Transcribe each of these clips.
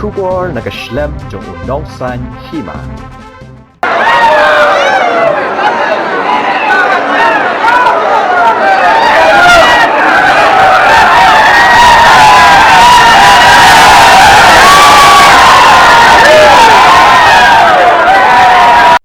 Kubor nagaslem jong unongsan hima.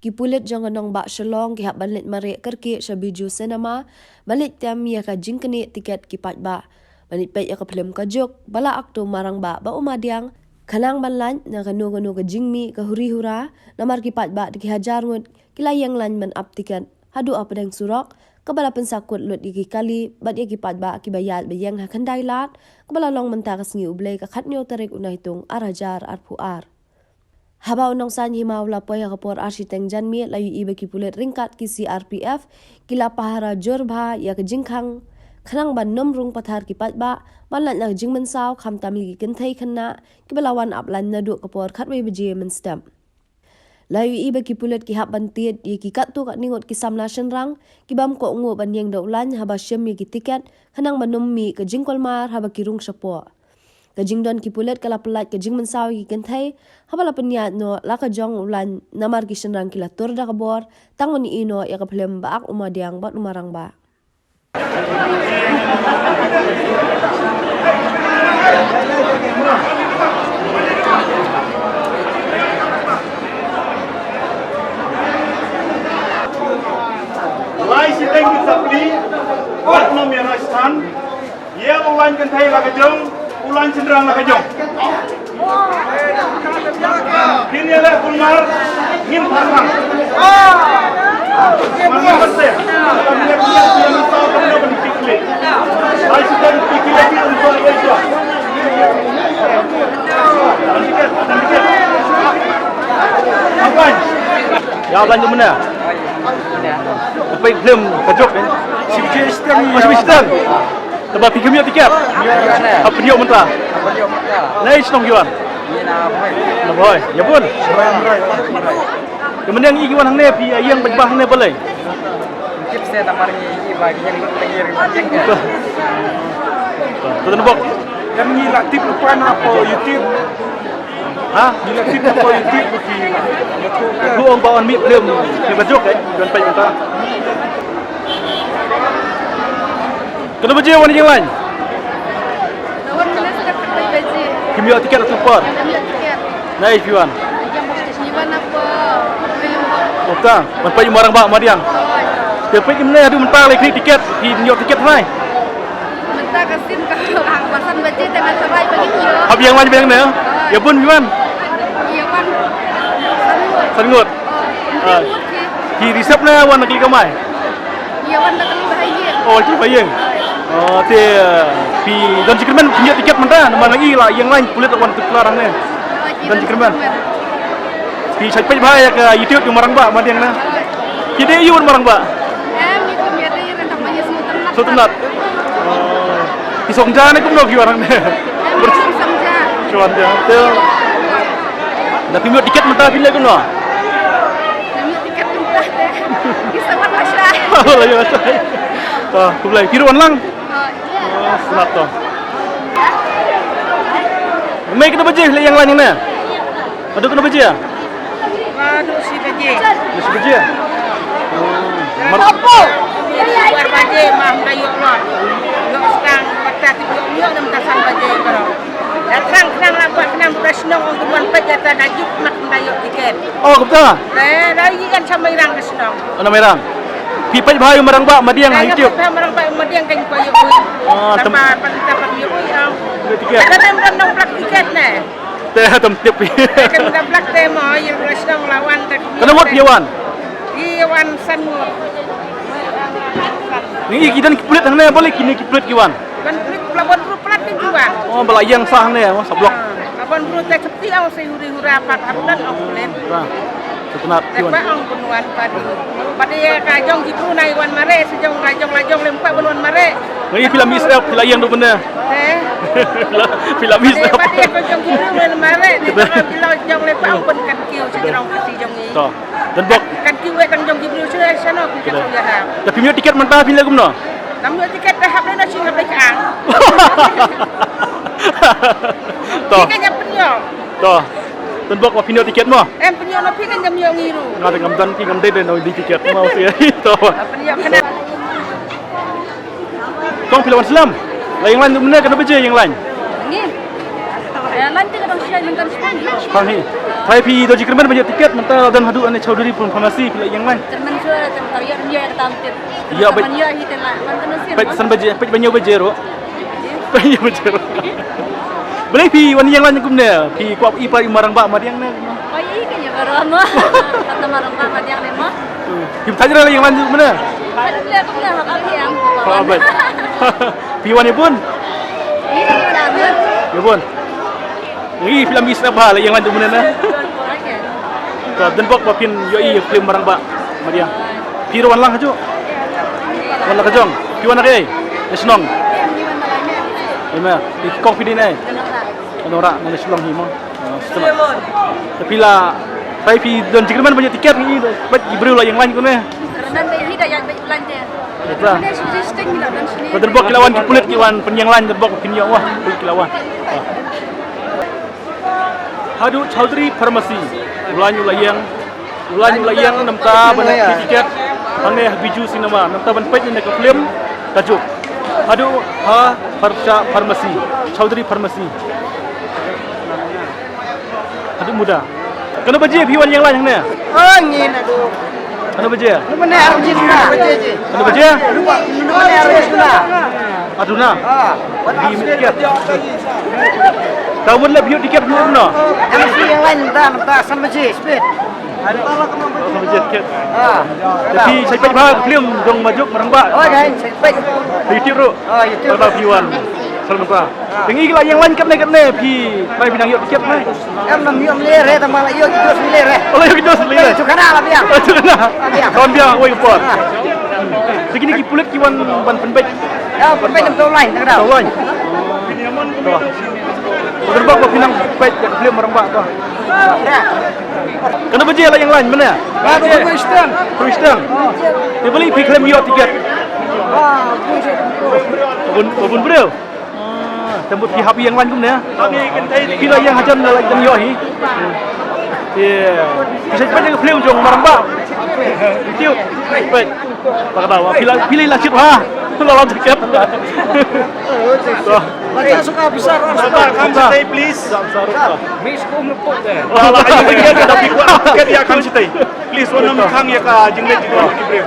Kipulit jangan nong bak shalong kihap balit marik kerki shabiju cinema balit tiam ya ka jingkeni tiket kipat ba balit pet ya ka film kajuk bala aktu marang ba umadiang kanang banlan na kanu ka jingmi ka huri hura namar kipat ba di hajar ngut kilayang lan man up tiket hadu apa deng surok kabala pensakut lut iki kali bat ya kipat ba kibayat bayang ha kandai lat kabala long menta ka sngi ublei ka khatnyo tarik unaitung arajar arpuar. Haba unong san himaw lapoy kapor arsiteng janmi layu iba kipulit ringkat ki CRPF kila pahara jorbha ya kejingkhang khanang ban nomrung pathar kipat ba banlat na jingman saw kham tamli ki kenthai khanna kibalawan aplan na du kapor khatwei beje men stem layu iba kipulit ki hab ban tiet ye ki kat tu kat ningot ki samla shenrang kibam ko ngo ban yeng daulan haba shem ye ki tiket khanang ban nommi ke jingkol mar haba kirung sapo kajing don kipulet kala pelat kajing mensaw ki kenthai habala penyat no la ka jong ulan namar ki shenrang kila tur da kabor tangon ni ino ya ka phlem baak umadiang bat umarang ba Lai siteng ki sapli wat nom ya rastan ye ulan kenthai la ka jong ulan cenderang la kajong. Kini ada kulmar ngin parang. Mana betul? Kami nak dia misal kami nak berpikir. Hai sudah berpikir lagi untuk itu. Sedikit. Apa? Jawapan tu mana? Apa film kajok ni? Sistem. Sebab fikir punya tiket. Apa dia mentah? Naik senang kiwan. Boy, ya pun. Kemudian ini kiwan hang ne pi yang bajbah hang ne boleh. Tip saya tamar ni bagi yang tengir jeng. Tu nampak. Yang ni lah tip lupa apa YouTube. Ha? Ni lah tip apa YouTube bagi. Aku orang bawa mi film ni bajok dan pai mentah. Kenapa je wan yang lain? Lawan kena sekat pakai baju. Kimi tiket atau super? Ambil tiket. Naik kiwan. Yang pasti Iwan apa? Film apa? Okta, menpai marang ba madiang. Tapi ini ada mentah lagi tiket, di nyok tiket mai. Mentah kasim kalau hang pasan baju dengan serai bagi dia. Habis yang lain bilang ni, ya pun kiwan. Iwan. Sangut. Di resep na wan nak klik mai. Iwan dah kali bahaya. Oh, klik bayang. Thì pi dan cikirman punya tiket mentah, nama lagi lah yang lain kulit wan terlarang ni. Dan cikirman. Pi cai pai bahaya ke YouTube yang marang ba madiang na. Kide iun marang ba. Ni punya dia yang namanya Sultan. Sultanat. Di Songja ni kum no ki orang ni. Samja. Cuan dia. Tu. Nak punya tiket mentah bila kum no. Ambil tiket mentah deh. Bisa warna syah. Oh, lagi macam. Tuh, kumulai kiruan lang. Senap tu. Mai kena baje yang lain ni. Ada kena baje ah? Aduh si baje. Si baje. Apa? Luar baje mah dayuk lot. Yok sedang baca yok dan tasan baje karo. Datang kenang lapat kenang bersenang untuk menpejata najib mak dayuk tiket. Oh, betul. Dari kan sama irang kesenang. Ana merang. Pi pai bahaya marang ba madiang ha YouTube. Saya marang pak madiang kan koyo. Tanpa dapat yo yang. Tiket. Ada memang nong plak tiket ne. Teh temtip. Kan udah plak temo yang resang lawan tak. Kenapa piawan? Iwan sangut. Ni kidan kulit hang ne boleh kini kulit kiwan. Kan kulit pelabuhan bro plat kan jual. Oh, belayang sah ne, sablok. Pelabuhan bro tak seperti awak saya huri-huri apa abulan awak kulit. Setenat kiwan. Lepas ang penuan padi. Padi ya kajong jipru na iwan mare sejong kajong lajong lempak penuan mare. Ni film Israel belayang tu benda. Film Israel. Padi ya kajong jipru na mare. Bila jong lempak ang pun kan kiu sejong kasi jong ni. Tu. Dan bok. Kan kiu kan jong jipru sudah sana kita sudah dah. Tapi punya tiket mentah bila gumno. Namun tiket dah habis nak sing habis ang. Tu. Tiket yang penyok. Toh. Tenbok wa pinyo tiket mo. Penyo no pikan jam yo ngiru. Ngata ngamdan ki ngamde den di tiket mau sih. Toh. Penyo kena. Kong pilawan Islam. Lah yang lain tu mana kena baca yang lain. Ni. Lain tu kadang siai mentan sepang. Sepangi. Hai pi do jikreman banyak tiket mentah dan hadu ane chaudhuri pun farmasi pila yang lain. Termen suara tertarik dia yang tampil. Ya, baik. Dia hitam lah. Mantan nasir. Pet san baje, pet banyak baje ro. Banyak baje ro. Boleh pi wan yang lain kumne. Pi kuap i pa marang ba madiang na. Oh iya kayaknya baru ama. Kata marang pak dia ni mah. Pi tanya yang lain tu mana? Ada beli aku dah makan yang. Oh, baik. Pi wan pun. Ini mana ada? Ya pun. Ni film Islam bah yang lain tu mana na. Ka den bok papin yo i film marang ba madiang. Pi ro wan lang haju. Wan lang kajong. Pi wan ke? Esnong. Ima, di kong pidi nai. Nora nang Islam hi mo. Tapi lah pai pi don jikreman banyak tiket ni. Bat ibreu lah yang lain kun eh. Kerana dia hidup yang baik belanja. Betul. Ini sudah sting ni lah dan sini. Betul bok kilawan ki pulit kiwan penyang lain bok kinyo wah kilawan. Hadu Chaudhry Pharmacy. Ulanyu layang namta banyak tiket. Angne biju sinema namta ban pet ni ke film tajuk. Hadu ha Pharmacy. Chaudhry Pharmacy. Hadu muda. Kena baje piwan yang lain ni. Oh ngin aduh. Kena baje. Mana arjin sudah baca je. Kena baje. Mana arjin sudah. Aduna. Di tiket. Tahu lah biu tiket belum no. Yang lain entah sama je speed. Sama je tiket. Tapi saya pergi bah film dong majuk merangba. Oh dah sampai. YouTube ro. Oh YouTube. Kalau piwan. Selamat. Tinggi lah yang lain kat ni pi. Mai pinang yuk tiket mai. Em nam yuk melere tambah yuk itu melere. Oh yuk kita selesai. Itu kena lah biang. Kawan biang, oi pot. Segini ki pulit kiwan ban penbet. Ya penbet nam lain tak ada. Kawan. Terbak kau pinang pet kat film merangba tu. Kena baje lah yang lain mana? Kristen. Dia beli pi klaim yuk tiket. Bun bro. Tembut pi happy yang lain pun ya. Kira yang hajan lah yang yuk hi. Bisa cepat ke film jong maramba. Itu. Baik. Tak tahu. Pilih lah cip ha. Lawan tiket. Macam suka besar. Come stay please. Miss ko Lah ayo dia tapi kuat dia come stay. Please one nam khang ya ka jingle jido ki brem.